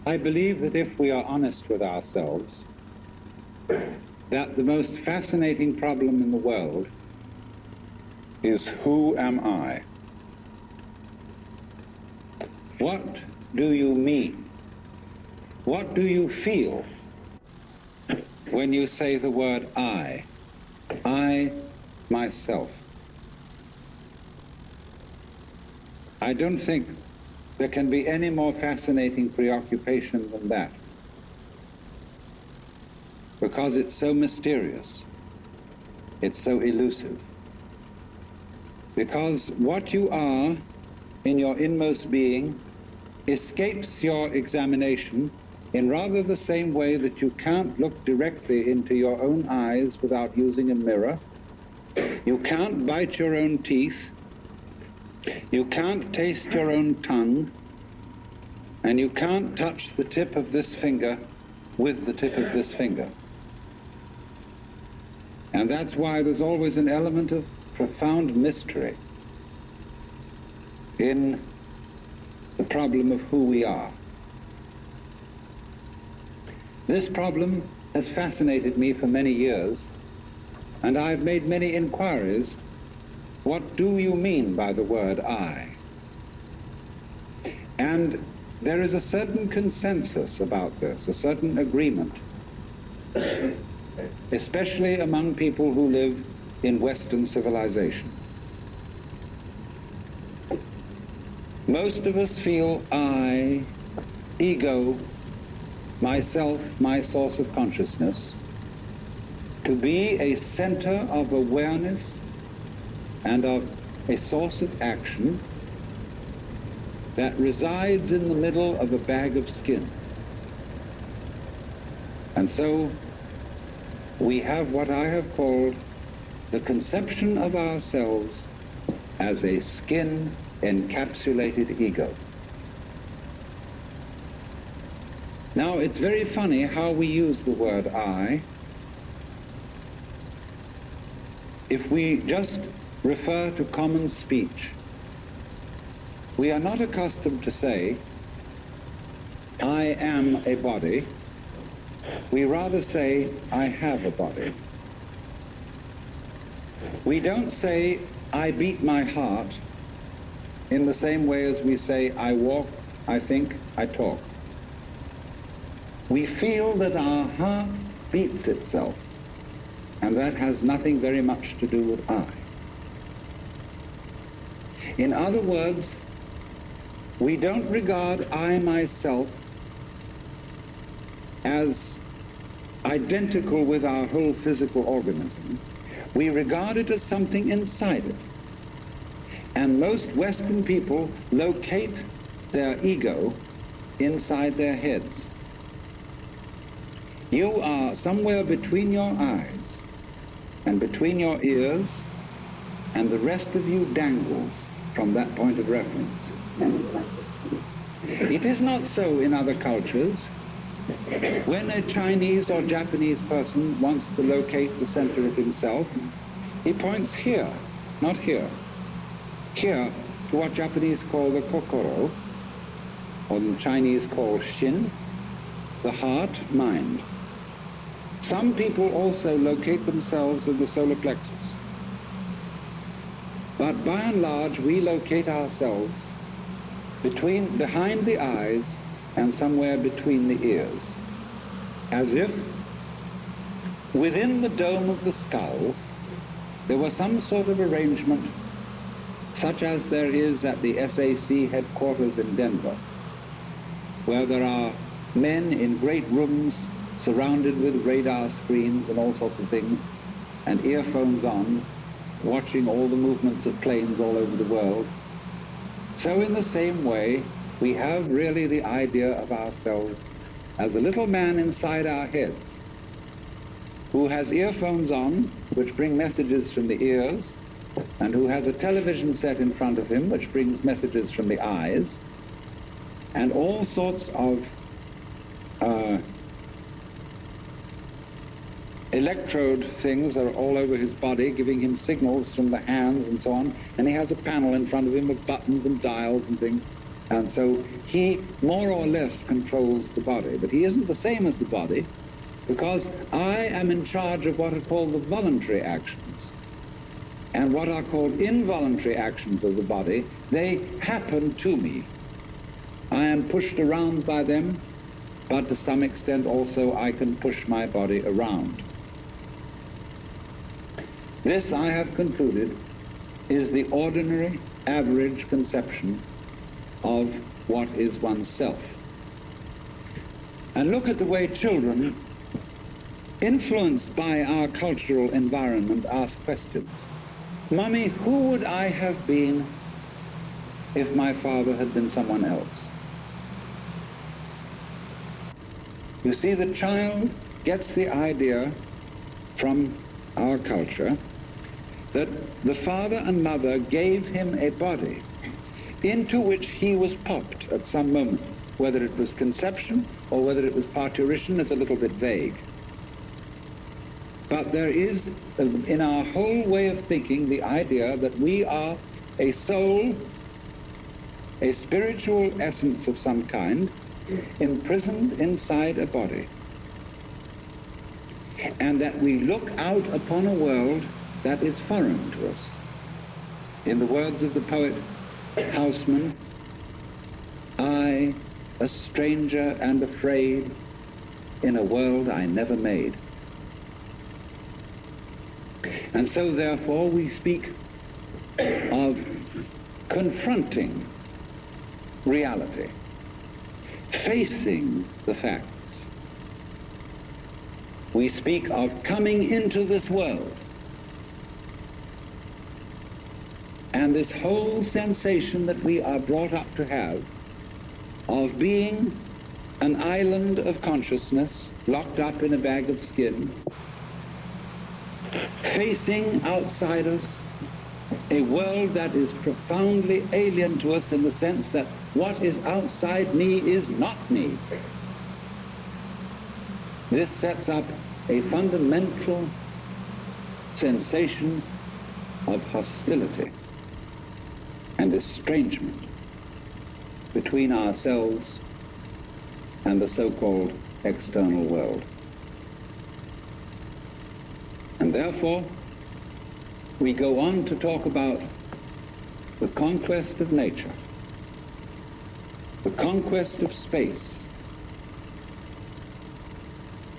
I believe that if we are honest with ourselves, that the most fascinating problem in the world is, who am I? What do you mean? What do you feel when you say the word I myself? I don't think there can be any more fascinating preoccupation than that, because it's so mysterious, it's so elusive. Because what you are in your inmost being escapes your examination in rather the same way that you can't look directly into your own eyes without using a mirror. You can't bite your own teeth. You can't taste your own tongue. And you can't touch the tip of this finger with the tip of this finger. And that's why there's always an element of profound mystery in the problem of who we are. This problem has fascinated me for many years, and I've made many inquiries. What do you mean by the word I? And there is a certain consensus about this, a certain agreement, especially among people who live in Western civilization. Most of us feel I, ego, myself, my source of consciousness, to be a center of awareness and of a source of action that resides in the middle of a bag of skin. And so we have what I have called the conception of ourselves as a skin-encapsulated ego. Now, it's very funny how we use the word I. If we just refer to common speech, we are not accustomed to say, I am a body. We rather say, I have a body. We don't say, I beat my heart, in the same way as we say, I walk, I think, I talk. We feel that our heart beats itself, and that has nothing very much to do with I. In other words, we don't regard I myself as identical with our whole physical organism. We regard it as something inside it. And most Western people locate their ego inside their heads. You are somewhere between your eyes and between your ears, and the rest of you dangles from that point of reference. It is not so in other cultures. When a Chinese or Japanese person wants to locate the center of himself, he points here, not here. Here to what Japanese call the kokoro, or the Chinese call shin, the heart, mind. Some people also locate themselves in the solar plexus. But by and large, we locate ourselves behind the eyes and somewhere between the ears, as if within the dome of the skull there was some sort of arrangement such as there is at the SAC headquarters in Denver, where there are men in great rooms surrounded with radar screens and all sorts of things, and earphones on, watching all the movements of planes all over the world. So in the same way, we have really the idea of ourselves as a little man inside our heads who has earphones on, which bring messages from the ears, and who has a television set in front of him, which brings messages from the eyes, and all sorts of electrode things are all over his body, giving him signals from the hands and so on, and he has a panel in front of him of buttons and dials and things. And so he more or less controls the body, but he isn't the same as the body, because I am in charge of what are called the voluntary actions. And what are called involuntary actions of the body, they happen to me. I am pushed around by them, but to some extent also I can push my body around. This, I have concluded, is the ordinary, average conception of what is oneself. And look at the way children, influenced by our cultural environment, ask questions. Mummy, who would I have been if my father had been someone else? You see, the child gets the idea from our culture that the father and mother gave him a body into which he was popped at some moment. Whether it was conception or whether it was parturition is a little bit vague. But there is, in our whole way of thinking, the idea that we are a soul, a spiritual essence of some kind, imprisoned inside a body. And that we look out upon a world that is foreign to us. In the words of the poet Houseman, I, a stranger and afraid, in a world I never made. And so therefore we speak of confronting reality, facing the facts. We speak of coming into this world. And this whole sensation that we are brought up to have of being an island of consciousness locked up in a bag of skin, facing outside us a world that is profoundly alien to us in the sense that what is outside me is not me. This sets up a fundamental sensation of hostility and estrangement between ourselves and the so-called external world. And therefore, we go on to talk about the conquest of nature, the conquest of space,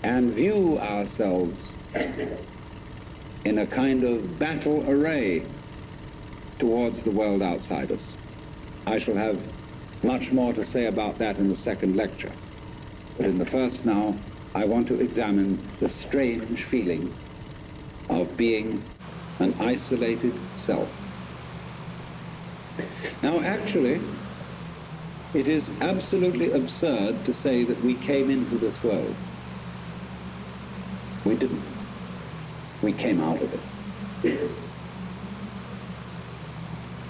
and view ourselves in a kind of battle array towards the world outside us. I shall have much more to say about that in the second lecture. But in the first now, I want to examine the strange feeling of being an isolated self. Now actually, it is absolutely absurd to say that we came into this world. We didn't. We came out of it.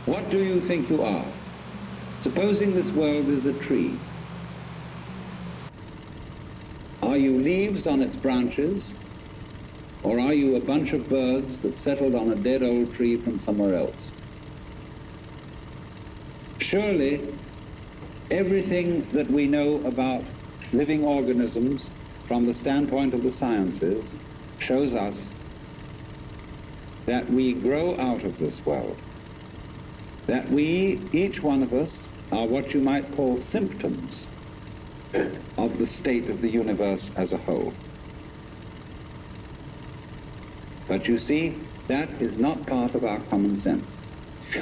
What do you think you are? Supposing this world is a tree. Are you leaves on its branches, or are you a bunch of birds that settled on a dead old tree from somewhere else? Surely, everything that we know about living organisms from the standpoint of the sciences shows us that we grow out of this world, that we, each one of us, are what you might call symptoms of the state of the universe as a whole. But you see, that is not part of our common sense.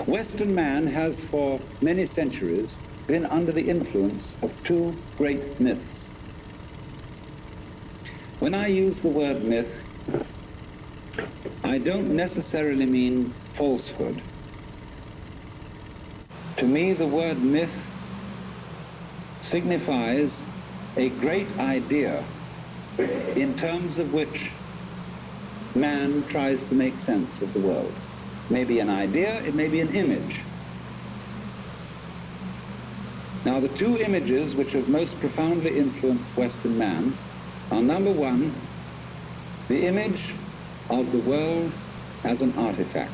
Western man has for many centuries been under the influence of two great myths. When I use the word myth, I don't necessarily mean falsehood. To me, the word myth signifies a great idea in terms of which man tries to make sense of the world. It may be an idea, it may be an image. Now, the two images which have most profoundly influenced Western man are, number one, the image of the world as an artifact.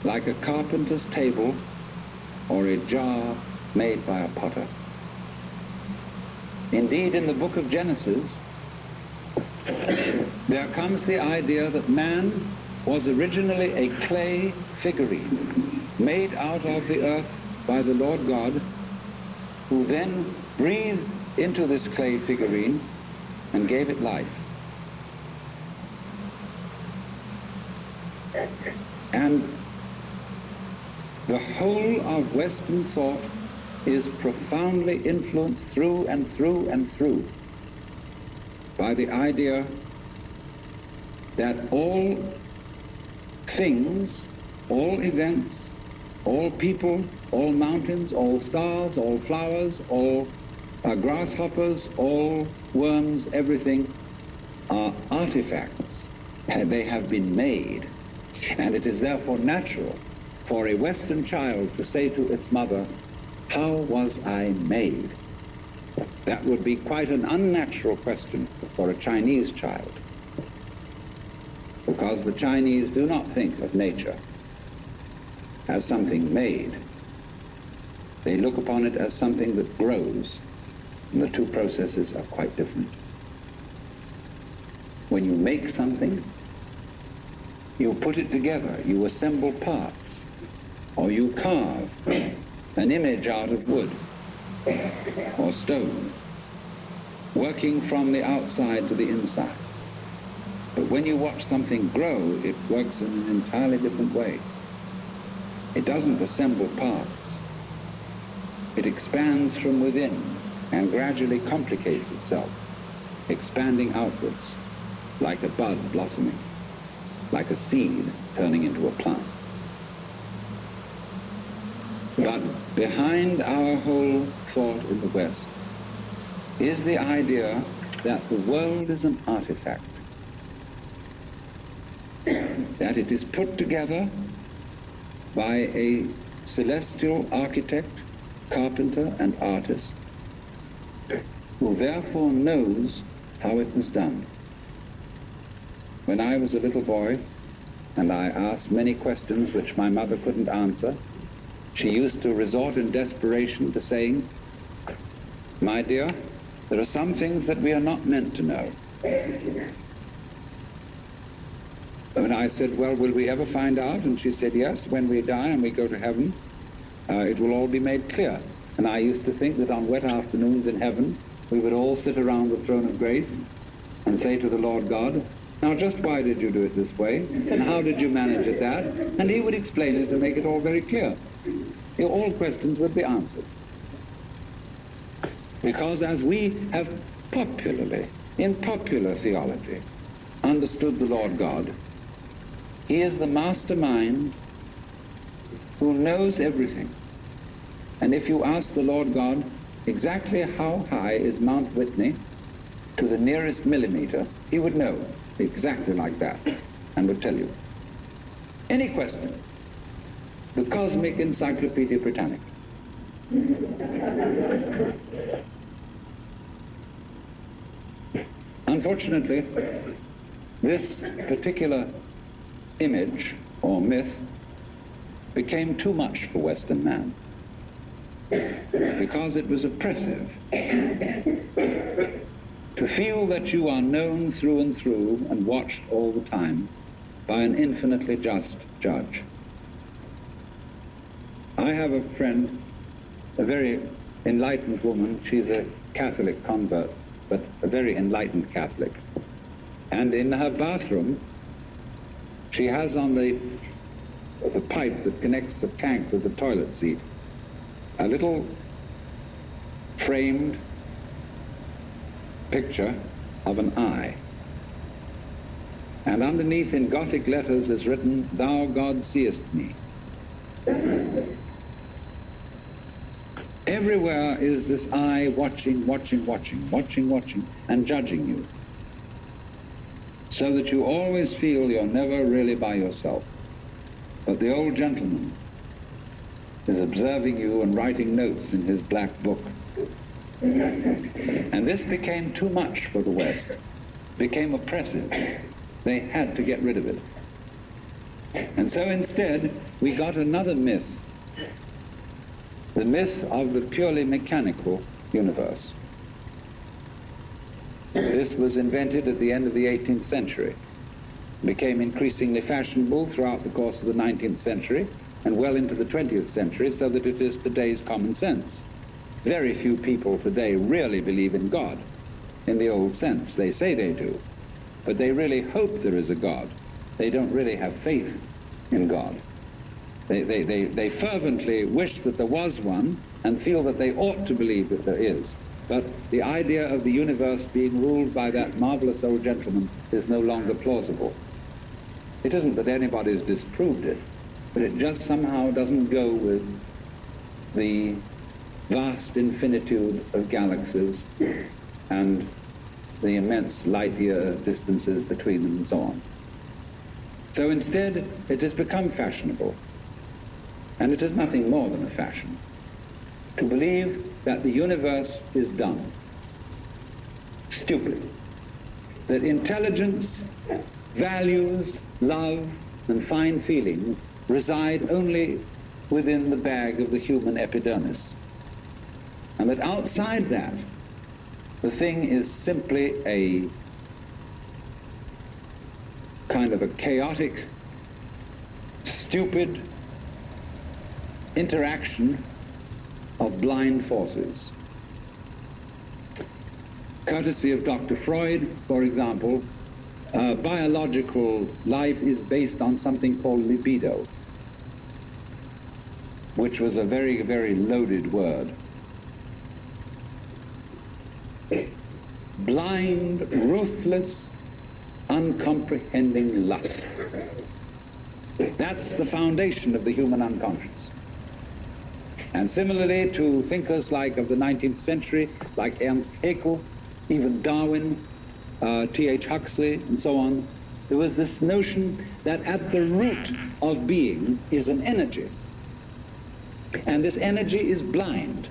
Like a carpenter's table or a jar made by a potter. Indeed, in the book of Genesis, there comes the idea that man was originally a clay figurine made out of the earth by the Lord God, who then breathed into this clay figurine and gave it life. And the whole of Western thought is profoundly influenced through and through and through by the idea that all things, all events, all people, all mountains, all stars, all flowers, all grasshoppers, all worms, everything are artifacts. They have been made. And it is therefore natural for a Western child to say to its mother, "How was I made?" That would be quite an unnatural question for a Chinese child, because the Chinese do not think of nature as something made. They look upon it as something that grows, and the two processes are quite different. When you make something, you put it together, you assemble parts, or you carve an image out of wood or stone, working from the outside to the inside. But when you watch something grow, it works in an entirely different way. It doesn't assemble parts. It expands from within and gradually complicates itself, expanding outwards, like a bud blossoming, like a seed turning into a plant. But behind our whole thought in the West is the idea that the world is an artifact, that it is put together by a celestial architect, carpenter, and artist, who therefore knows how it was done. When I was a little boy, and I asked many questions which my mother couldn't answer, she used to resort in desperation to saying, "My dear, there are some things that we are not meant to know." And I said, "Well, will we ever find out?" And she said, "Yes, when we die and we go to heaven, it will all be made clear." And I used to think that on wet afternoons in heaven, we would all sit around the throne of grace and say to the Lord God, "Now just why did you do it this way? And how did you manage it that?" And he would explain it and make it all very clear. All questions would be answered. Because as we have popularly, in popular theology, understood the Lord God, he is the mastermind who knows everything. And if you ask the Lord God exactly how high is Mount Whitney to the nearest millimeter, he would know exactly like that and would tell you. Any question. The Cosmic Encyclopedia Britannica. Unfortunately, this particular image or myth became too much for Western man because it was oppressive. To feel that you are known through and through and watched all the time by an infinitely just judge. I have a friend, a very enlightened woman. She's a Catholic convert, but a very enlightened Catholic. And in her bathroom, she has on the pipe that connects the tank with the toilet seat a little framed picture of an eye. And underneath in Gothic letters is written, "Thou God seest me." Everywhere is this eye watching, and judging you, so that you always feel you're never really by yourself. But the old gentleman is observing you and writing notes in his black book. And this became too much for the West, became oppressive. They had to get rid of it. And so instead, we got another myth the myth of the purely mechanical universe. This was invented at the end of the 18th century, became increasingly fashionable throughout the course of the 19th century and well into the 20th century, so that it is today's common sense. Very few people today really believe in God in the old sense. They say they do, but they really hope there is a God. They don't really have faith in God. They fervently wish that there was one and feel that they ought to believe that there is. But the idea of the universe being ruled by that marvelous old gentleman is no longer plausible. It isn't that anybody's disproved it, but it just somehow doesn't go with the vast infinitude of galaxies and the immense light-year distances between them and so on. So instead, it has become fashionable, and it is nothing more than a fashion, to believe that the universe is dumb, stupid, that intelligence, values, love, and fine feelings reside only within the bag of the human epidermis, and that outside that, the thing is simply a kind of a chaotic, stupid interaction of blind forces. Courtesy of Dr. Freud, for example, biological life is based on something called libido, which was a very, very loaded word. Blind, ruthless, uncomprehending lust. That's the foundation of the human unconscious. And similarly to thinkers like of the 19th century, like Ernst Haeckel, even Darwin, T.H. Huxley, and so on, there was this notion that at the root of being is an energy. And this energy is blind.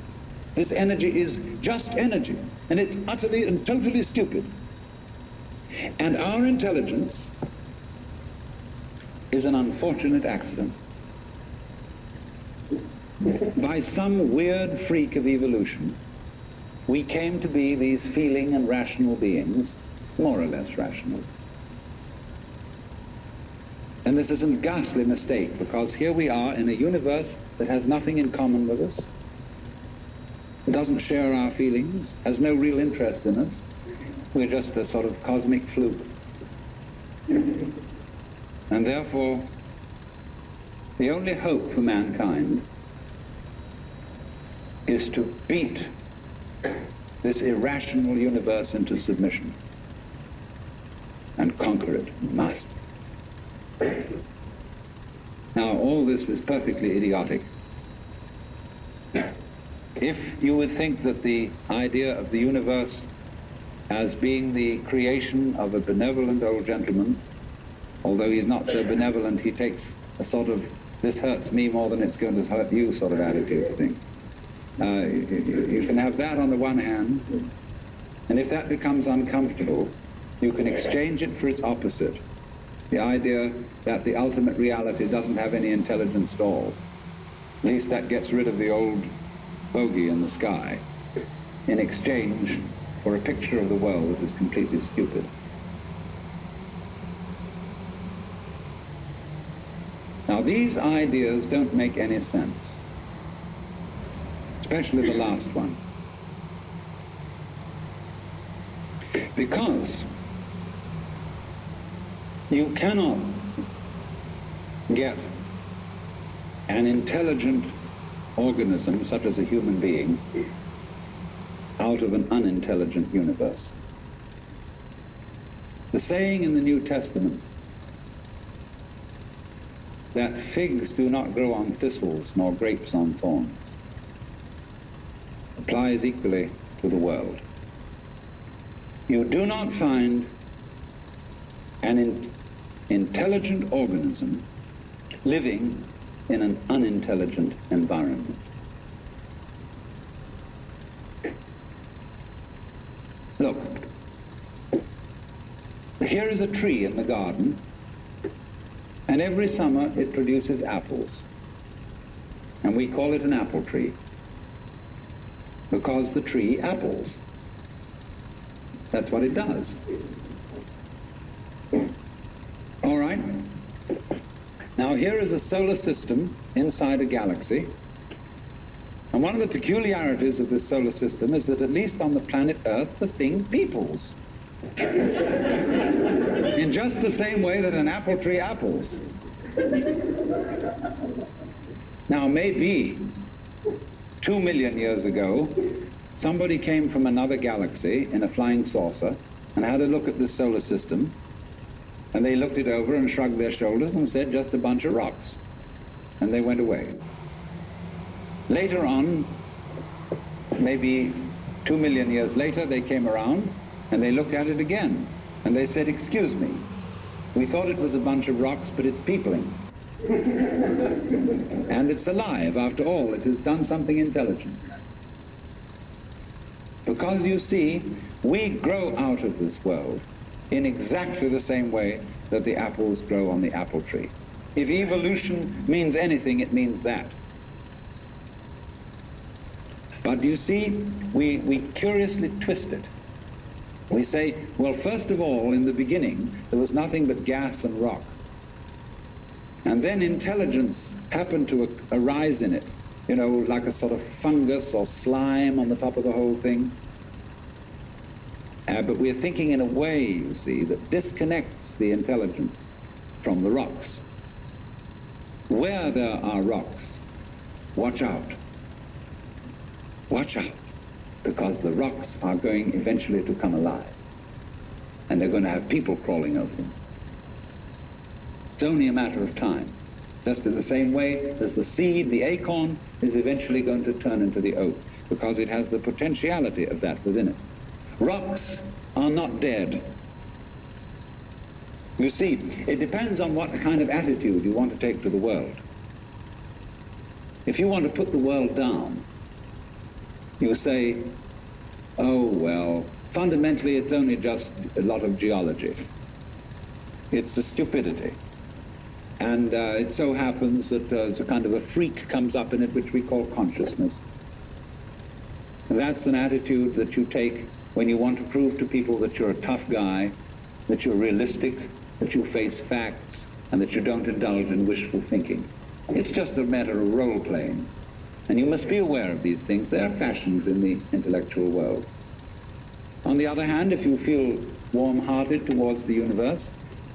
This energy is just energy, and it's utterly and totally stupid. And our intelligence is an unfortunate accident. By some weird freak of evolution, we came to be these feeling and rational beings, more or less rational. And this is a ghastly mistake, because here we are in a universe that has nothing in common with us. It doesn't share our feelings, has no real interest in us. We're just a sort of cosmic fluke. And therefore, the only hope for mankind is to beat this irrational universe into submission and conquer it, master. Now, all this is perfectly idiotic. If you would think that the idea of the universe as being the creation of a benevolent old gentleman, although he's not so benevolent, he takes a sort of, this hurts me more than it's going to hurt you sort of attitude to things. You can have that on the one hand, and if that becomes uncomfortable, you can exchange it for its opposite, the idea that the ultimate reality doesn't have any intelligence at all. At least that gets rid of the old bogey in the sky, in exchange for a picture of the world that is completely stupid. Now, these ideas don't make any sense, especially the last one, because you cannot get an intelligent organism, such as a human being, out of an unintelligent universe. The saying in the New Testament that figs do not grow on thistles nor grapes on thorns applies equally to the world. You do not find an intelligent organism living in an unintelligent environment. Look, here is a tree in the garden, and every summer it produces apples, and we call it an apple tree. because the tree apples. That's what it does. All right. Now here is a solar system inside a galaxy. And one of the peculiarities of this solar system is that at least on the planet Earth, the thing peoples. In just the same way that an apple tree apples. Now maybe 2 million years ago, somebody came from another galaxy in a flying saucer and had a look at this solar system, and they looked it over and shrugged their shoulders and said, just a bunch of rocks. And they went away. Later on, maybe 2 million years later, they came around and they looked at it again. And they said, excuse me, we thought it was a bunch of rocks, but it's peopling. And it's alive. After all, it has done something intelligent. Because you see, we grow out of this world in exactly the same way that the apples grow on the apple tree. If evolution means anything, it means that. But you see, we curiously twist it. We say, well, first of all, in the beginning, there was nothing but gas and rock. And then intelligence happened to arise in it, you know, like a sort of fungus or slime on the top of the whole thing. But we're thinking in a way, you see, that disconnects the intelligence from the rocks. Where there are rocks, watch out. Watch out, because the rocks are going eventually to come alive. And they're going to have people crawling over them. It's only a matter of time. Just in the same way as the seed, the acorn, is eventually going to turn into the oak, because it has the potentiality of that within it. Rocks are not dead. You see, it depends on what kind of attitude you want to take to the world. If you want to put the world down, you say, oh, well, fundamentally it's only just a lot of geology. It's a stupidity. And it so happens that a kind of a freak comes up in it which we call consciousness. And that's an attitude that you take when you want to prove to people that you're a tough guy, that you're realistic, that you face facts, and that you don't indulge in wishful thinking. It's just a matter of role-playing. And you must be aware of these things. They are fashions in the intellectual world. On the other hand, if you feel warm-hearted towards the universe,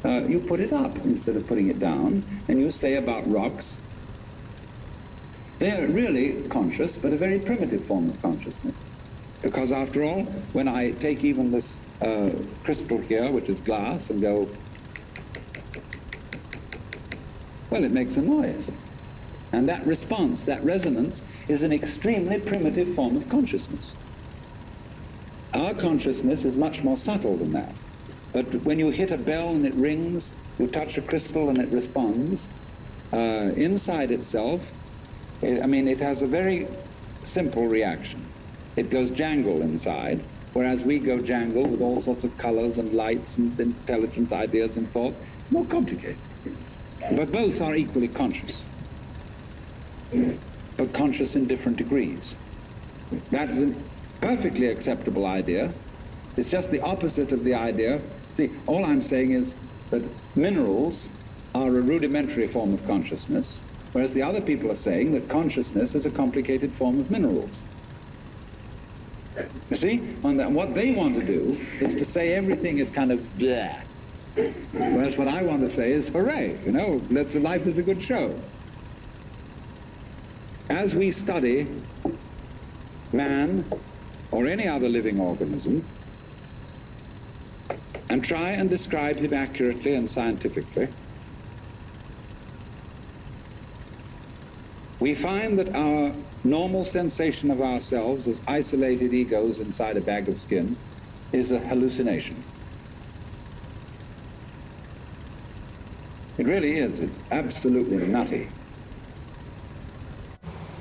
you put it up instead of putting it down, and you say about rocks, they're really conscious, but a very primitive form of consciousness. Because after all, when I take even this crystal here, which is glass, and go, well, it makes a noise. And that response, that resonance, is an extremely primitive form of consciousness. Our consciousness is much more subtle than that. But when you hit a bell and it rings, you touch a crystal and it responds, inside itself, it has a very simple reaction. It goes jangle inside, whereas we go jangle with all sorts of colors and lights and intelligence, ideas and thoughts. It's more complicated. But both are equally conscious, but conscious in different degrees. That's a perfectly acceptable idea. It's just the opposite of the idea. See, all I'm saying is that minerals are a rudimentary form of consciousness, whereas the other people are saying that consciousness is a complicated form of minerals. You see, what they want to do is to say everything is kind of blah. Whereas what I want to say is, hooray, life is a good show. As we study man or any other living organism and try and describe him accurately and scientifically, we find that our normal sensation of ourselves as isolated egos inside a bag of skin is a hallucination. It really is. It's absolutely nutty.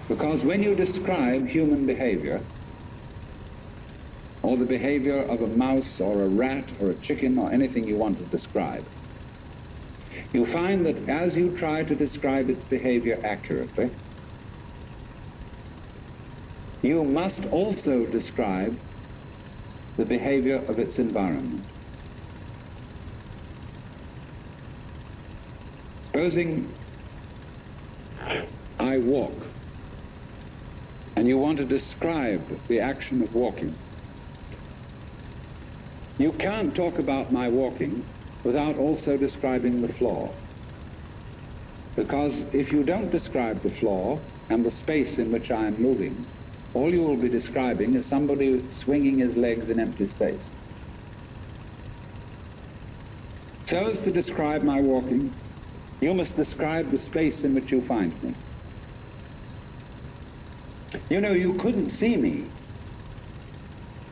Because when you describe human behavior, or the behavior of a mouse or a rat or a chicken or anything you want to describe, you find that as you try to describe its behavior accurately, you must also describe the behavior of its environment. Supposing I walk, and you want to describe the action of walking. You can't talk about my walking without also describing the floor. Because if you don't describe the floor and the space in which I am moving, all you will be describing is somebody swinging his legs in empty space. So as to describe my walking, you must describe the space in which you find me. You know, you couldn't see me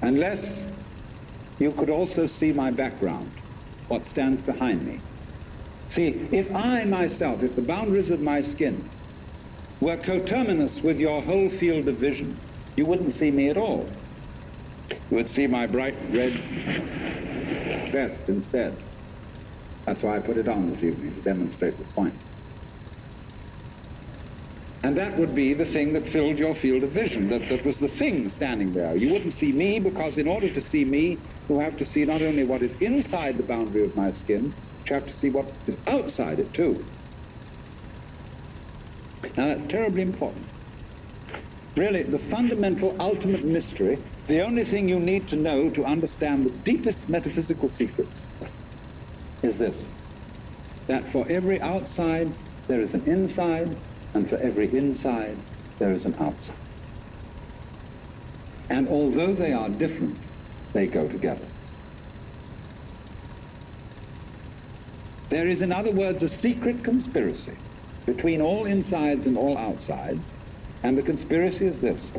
unless you could also see my background, what stands behind me. See, if I myself, if the boundaries of my skin were coterminous with your whole field of vision, you wouldn't see me at all. You would see my bright red vest instead. That's why I put it on this evening, to demonstrate the point. And that would be the thing that filled your field of vision, that was the thing standing there. You wouldn't see me, because in order to see me, you have to see not only what is inside the boundary of my skin, but you have to see what is outside it too. Now that's terribly important. Really, the fundamental, ultimate mystery, the only thing you need to know to understand the deepest metaphysical secrets is this, that for every outside there is an inside, and for every inside there is an outside. And although they are different, they go together. There is, in other words, a secret conspiracy between all insides and all outsides, and the conspiracy is this: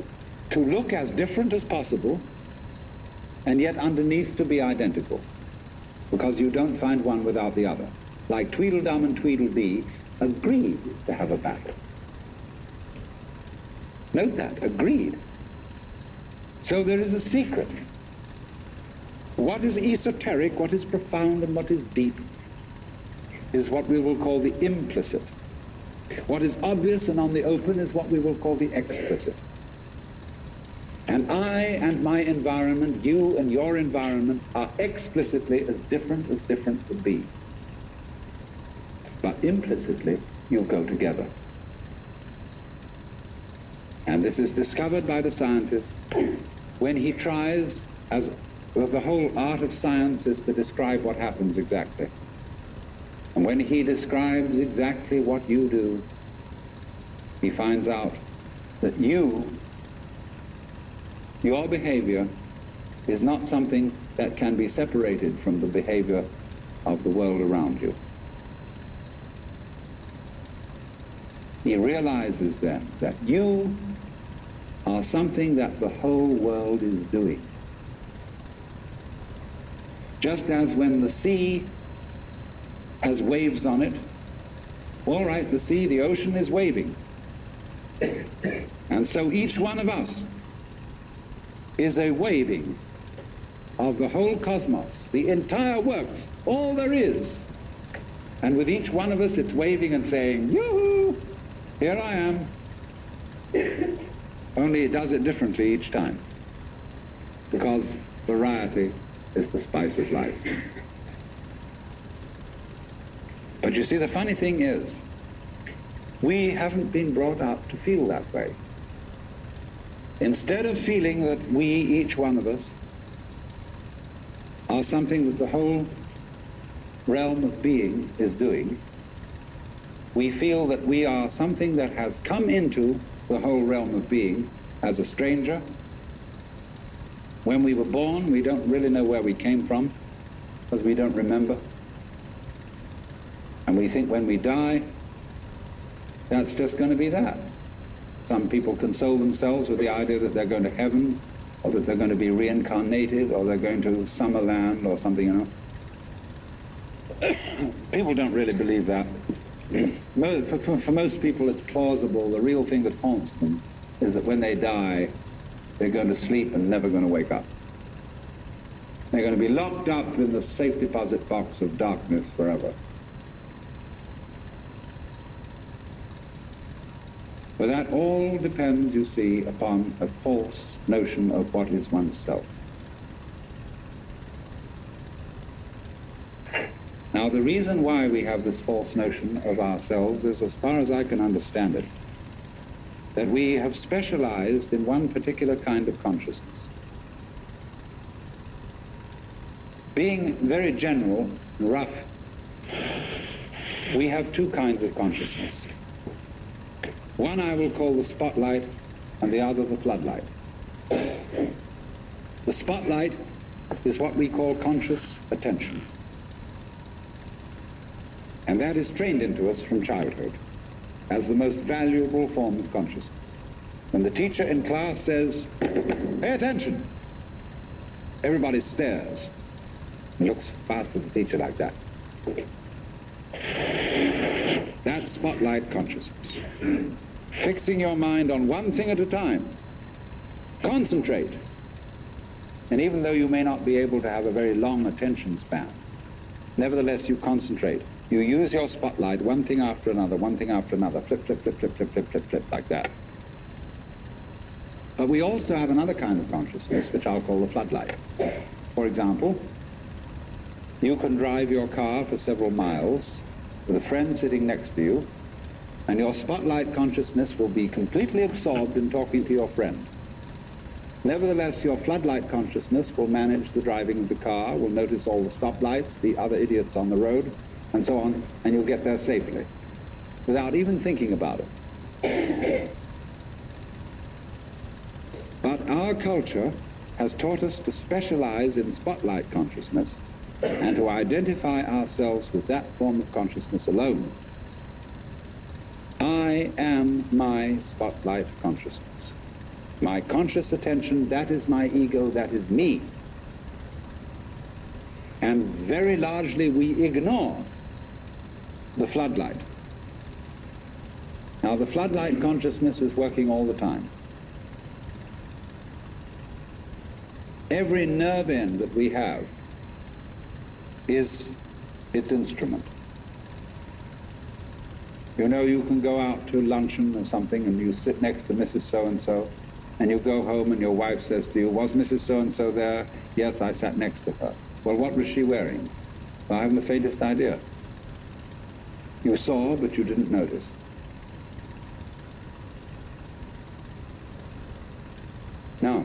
to look as different as possible and yet underneath to be identical, because you don't find one without the other. Like Tweedledum and Tweedledee agreed to have a battle. Note that, agreed. So there is a secret. What is esoteric, what is profound, and what is deep is what we will call the implicit. What is obvious and on the open is what we will call the explicit. And I and my environment, you and your environment, are explicitly as different could be. But implicitly, you go together. And this is discovered by the scientist when he tries, as well, the whole art of science is to describe what happens exactly. And when he describes exactly what you do, he finds out that your behavior is not something that can be separated from the behavior of the world around you. He realizes then that you are something that the whole world is doing. Just as when the sea has waves on it, all right, the sea, the ocean is waving. And so each one of us is a waving of the whole cosmos, the entire works, all there is. And with each one of us, it's waving and saying, yoo-hoo, here I am. Only it does it differently each time, because variety is the spice of life. But you see, the funny thing is, we haven't been brought up to feel that way. Instead of feeling that we, each one of us, are something that the whole realm of being is doing, we feel that we are something that has come into the whole realm of being as a stranger. When we were born, we don't really know where we came from, because we don't remember. And we think when we die, that's just going to be that. Some people console themselves with the idea that they're going to heaven, or that they're going to be reincarnated, or they're going to Summerland or something, you know. People don't really believe that. For most people it's plausible. The real thing that haunts them is that when they die, they're going to sleep and never going to wake up. They're going to be locked up in the safe deposit box of darkness forever. But that all depends, you see, upon a false notion of what is oneself. Now, the reason why we have this false notion of ourselves is, as far as I can understand it, that we have specialized in one particular kind of consciousness. Being very general and rough, we have two kinds of consciousness. One I will call the spotlight, and the other the floodlight. The spotlight is what we call conscious attention. And that is trained into us from childhood as the most valuable form of consciousness. When the teacher in class says, "Pay attention," everybody stares and looks fast at the teacher like that. That's spotlight consciousness. Fixing your mind on one thing at a time. Concentrate. And even though you may not be able to have a very long attention span, nevertheless you concentrate. You use your spotlight, one thing after another, flip, flip, flip, flip, flip, flip, flip, flip, like that. But we also have another kind of consciousness, which I'll call the floodlight. For example, you can drive your car for several miles with a friend sitting next to you, and your spotlight consciousness will be completely absorbed in talking to your friend. Nevertheless, your floodlight consciousness will manage the driving of the car, will notice all the stoplights, the other idiots on the road, and so on, and you'll get there safely, without even thinking about it. But our culture has taught us to specialize in spotlight consciousness and to identify ourselves with that form of consciousness alone. I am my spotlight consciousness. My conscious attention, that is my ego, that is me. And very largely we ignore the floodlight. Now, the floodlight consciousness is working all the time. Every nerve end that we have is its instrument. You know, you can go out to luncheon or something and you sit next to Mrs. So-and-so, and you go home and your wife says to you, "Was Mrs. So-and-so there?" "Yes, I sat next to her." "Well, what was she wearing?" "Well, I haven't the faintest idea." You saw, but you didn't notice. Now,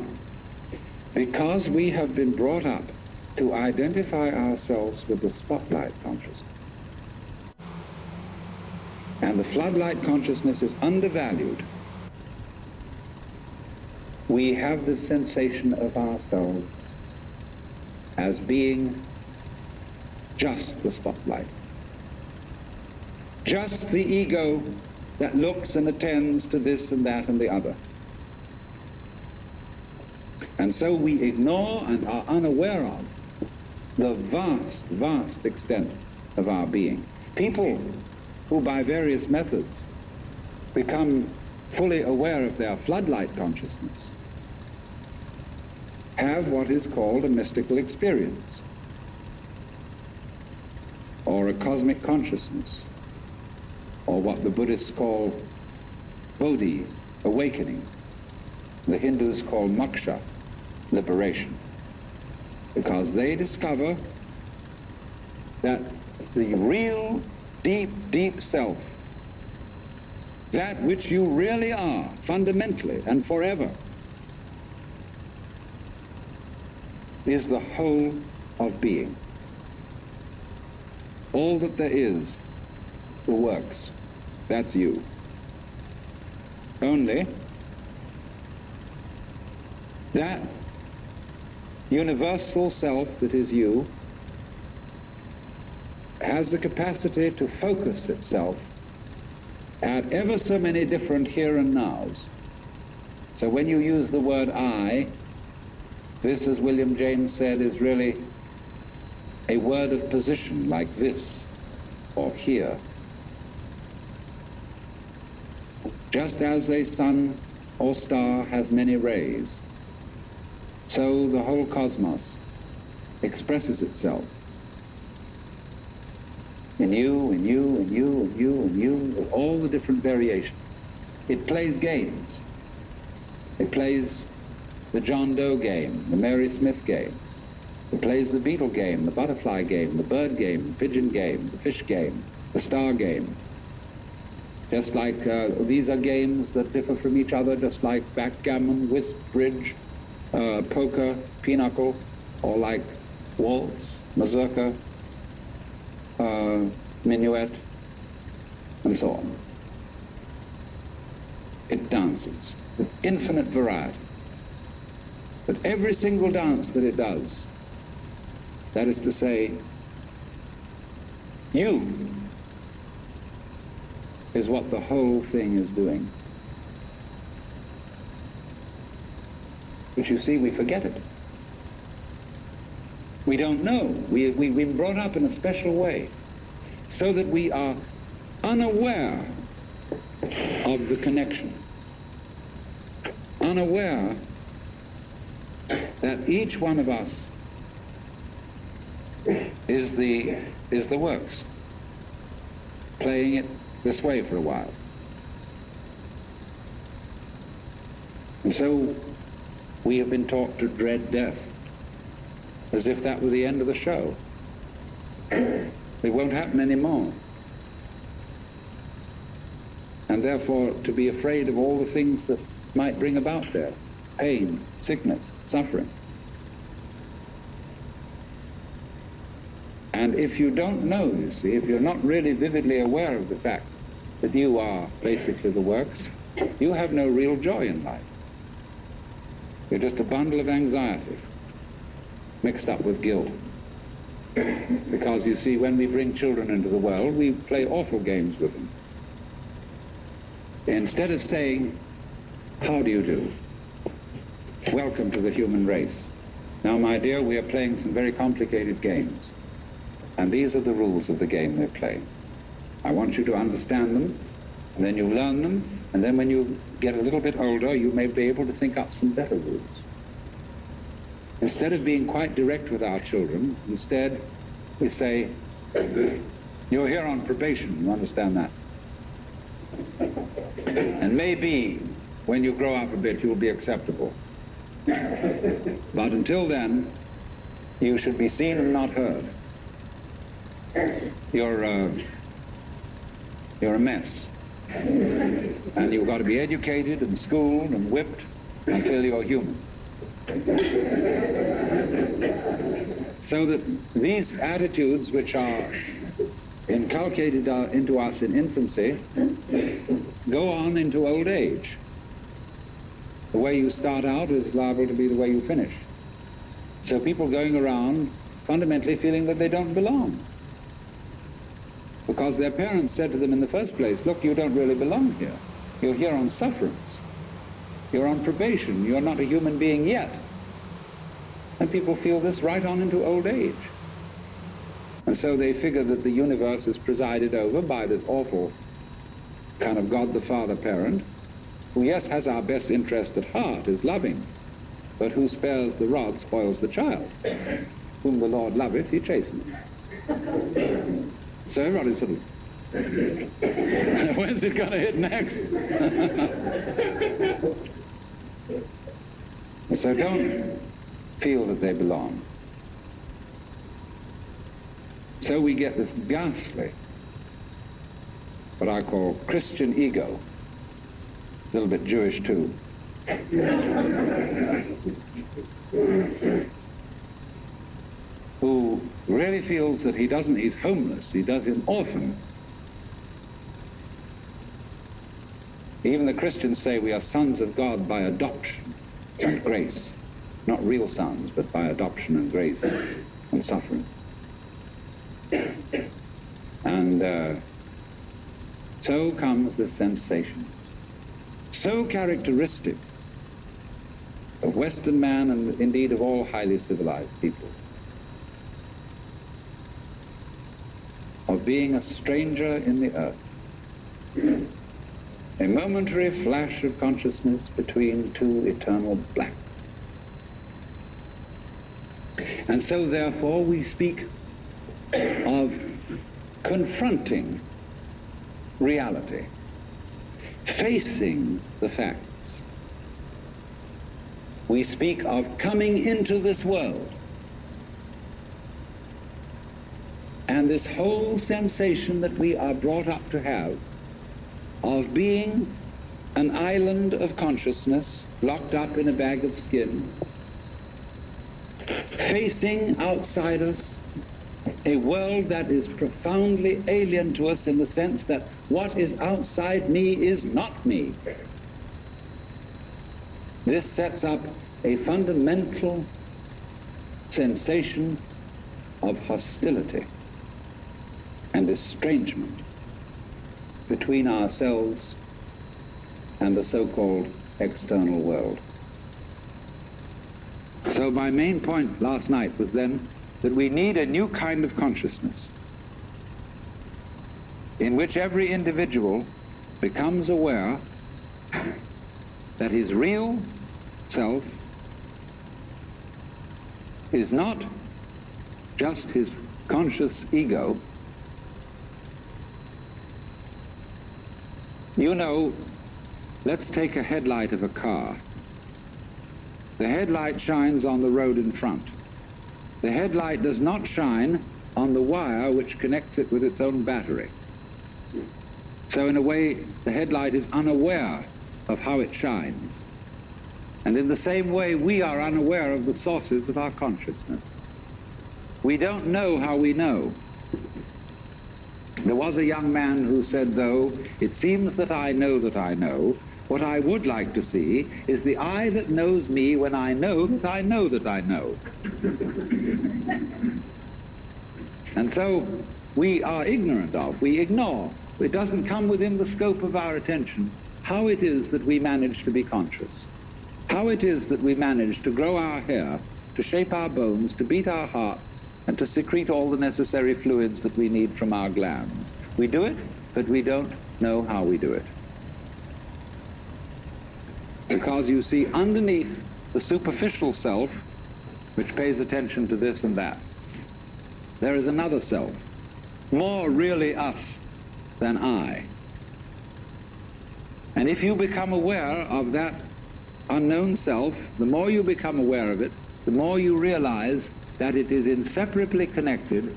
because we have been brought up to identify ourselves with the spotlight consciousness, and the floodlight consciousness is undervalued, we have the sensation of ourselves as being just the spotlight. Just the ego that looks and attends to this and that and the other. And so we ignore and are unaware of the vast, vast extent of our being. People who by various methods become fully aware of their floodlight consciousness have what is called a mystical experience, or a cosmic consciousness, or what the Buddhists call bodhi, awakening. The Hindus call moksha, liberation, because they discover that the real deep, deep self, that which you really are, fundamentally and forever, is the whole of being. All that there is, the works, that's you. Only that universal self that is you has the capacity to focus itself at ever so many different here and nows. So when you use the word I, this, as William James said, is really a word of position, like this or here. Just as a sun or star has many rays, so the whole cosmos expresses itself in you, in you, in you, in you, in you, with all the different variations. It plays games. It plays the John Doe game, the Mary Smith game. It plays the beetle game, the butterfly game, the bird game, the pigeon game, the fish game, the star game. Just like these are games that differ from each other, just like backgammon, whist, bridge, poker, pinochle, or like waltz, mazurka, minuet, and so on. It dances with infinite variety. But every single dance that it does, that is to say, you is what the whole thing is doing. But you see, we forget it. We don't know. We've been brought up in a special way so that we are unaware of the connection, unaware that each one of us is the works, playing it this way for a while. And so we have been taught to dread death, as if that were the end of the show. It won't happen anymore. And therefore to be afraid of all the things that might bring about death, pain, sickness, suffering. And if you don't know, you see, if you're not really vividly aware of the fact that you are basically the works, you have no real joy in life. You're just a bundle of anxiety mixed up with guilt. Because you see, when we bring children into the world, we play awful games with them. Instead of saying, how do you do? Welcome to the human race. Now, my dear, we are playing some very complicated games. And these are the rules of the game they play. I want you to understand them, and then you learn them, and then when you get a little bit older, you may be able to think up some better rules. Instead of being quite direct with our children, instead we say, you're here on probation, you understand that? And maybe when you grow up a bit, you'll be acceptable. But until then, you should be seen and not heard. You're a mess. And you've got to be educated and schooled and whipped until you're human. So that these attitudes which are inculcated into us in infancy go on into old age. The way you start out is liable to be the way you finish. So people going around fundamentally feeling that they don't belong. Because their parents said to them in the first place, look, you don't really belong here. You're here on sufferance. You're on probation. You're not a human being yet. And people feel this right on into old age. And so they figure that the universe is presided over by this awful kind of God the Father parent, who, yes, has our best interest at heart, is loving, but who spares the rod spoils the child. Whom the Lord loveth, he chasteneth. So everybody's sort of, where's it going to hit next? So don't feel that they belong. So we get this ghastly, what I call Christian ego, a little bit Jewish too. Who really feels that he's homeless, he's an orphan. Even the Christians say we are sons of God by adoption and grace. Not real sons, but by adoption and grace and suffering. And so comes this sensation, so characteristic of Western man and indeed of all highly civilized people, of being a stranger in the earth, a momentary flash of consciousness between two eternal blacks. And so therefore we speak of confronting reality, facing the facts. We speak of coming into this world. And this whole sensation that we are brought up to have of being an island of consciousness locked up in a bag of skin, facing outside us a world that is profoundly alien to us in the sense that what is outside me is not me. This sets up a fundamental sensation of hostility and estrangement between ourselves and the so-called external world. So my main point last night was then that we need a new kind of consciousness in which every individual becomes aware that his real self is not just his conscious ego. You know, let's take a headlight of a car. The headlight shines on the road in front. The headlight does not shine on the wire which connects it with its own battery. So in a way, the headlight is unaware of how it shines. And in the same way, we are unaware of the sources of our consciousness. We don't know how we know. There was a young man who said, though, it seems that I know, what I would like to see is the I that knows me when I know that I know that I know. And so we are ignorant of, we ignore, it doesn't come within the scope of our attention how it is that we manage to be conscious, how it is that we manage to grow our hair, to shape our bones, to beat our heart, and to secrete all the necessary fluids that we need from our glands. We do it, but we don't know how we do it. Because you see, underneath the superficial self, which pays attention to this and that, there is another self, more really us than I. And if you become aware of that unknown self, the more you become aware of it, the more you realize that it is inseparably connected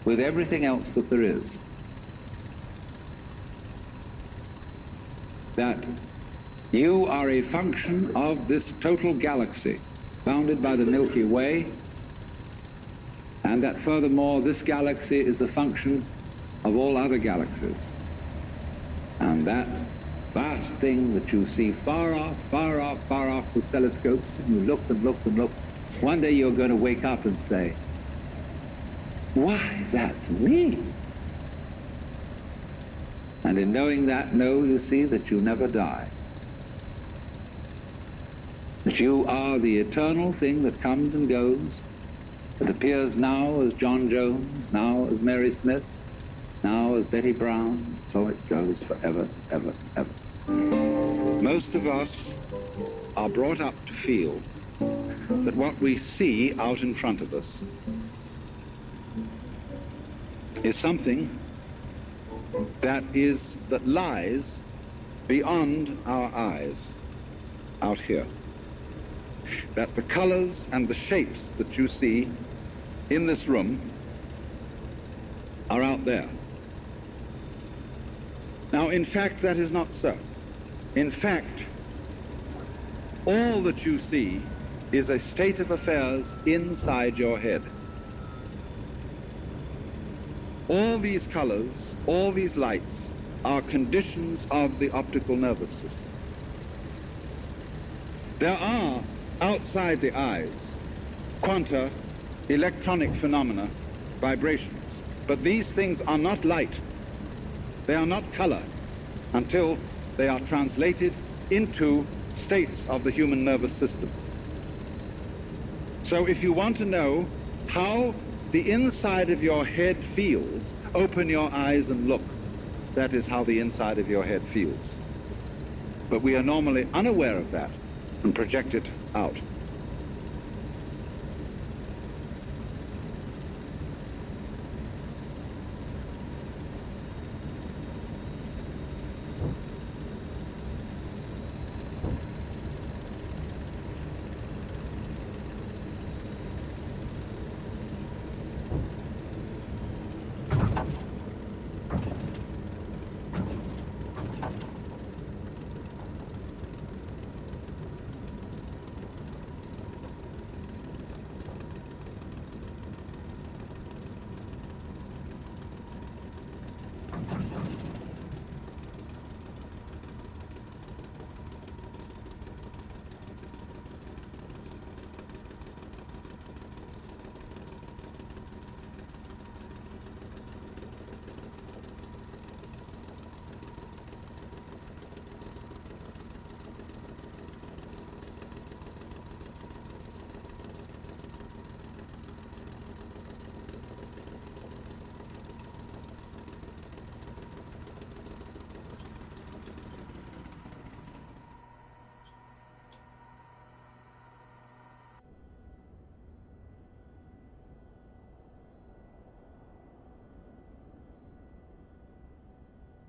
with everything else that there is. That you are a function of this total galaxy bounded by the Milky Way, and that furthermore this galaxy is a function of all other galaxies. And that vast thing that you see far off, far off, far off with telescopes, and you look and look and look, one day you're going to wake up and say, why, that's me. And in knowing that, you see that you never die. That you are the eternal thing that comes and goes, that appears now as John Jones, now as Mary Smith, now as Betty Brown, so it goes forever, ever, ever. Most of us are brought up to feel that what we see out in front of us is something that lies beyond our eyes out here. That the colors and the shapes that you see in this room are out there. Now, in fact, that is not so. In fact, all that you see is a state of affairs inside your head. All these colors, all these lights are conditions of the optical nervous system. There are, outside the eyes, quanta, electronic phenomena, vibrations. But these things are not light. They are not color until they are translated into states of the human nervous system. So if you want to know how the inside of your head feels, open your eyes and look. That is how the inside of your head feels. But we are normally unaware of that and project it out.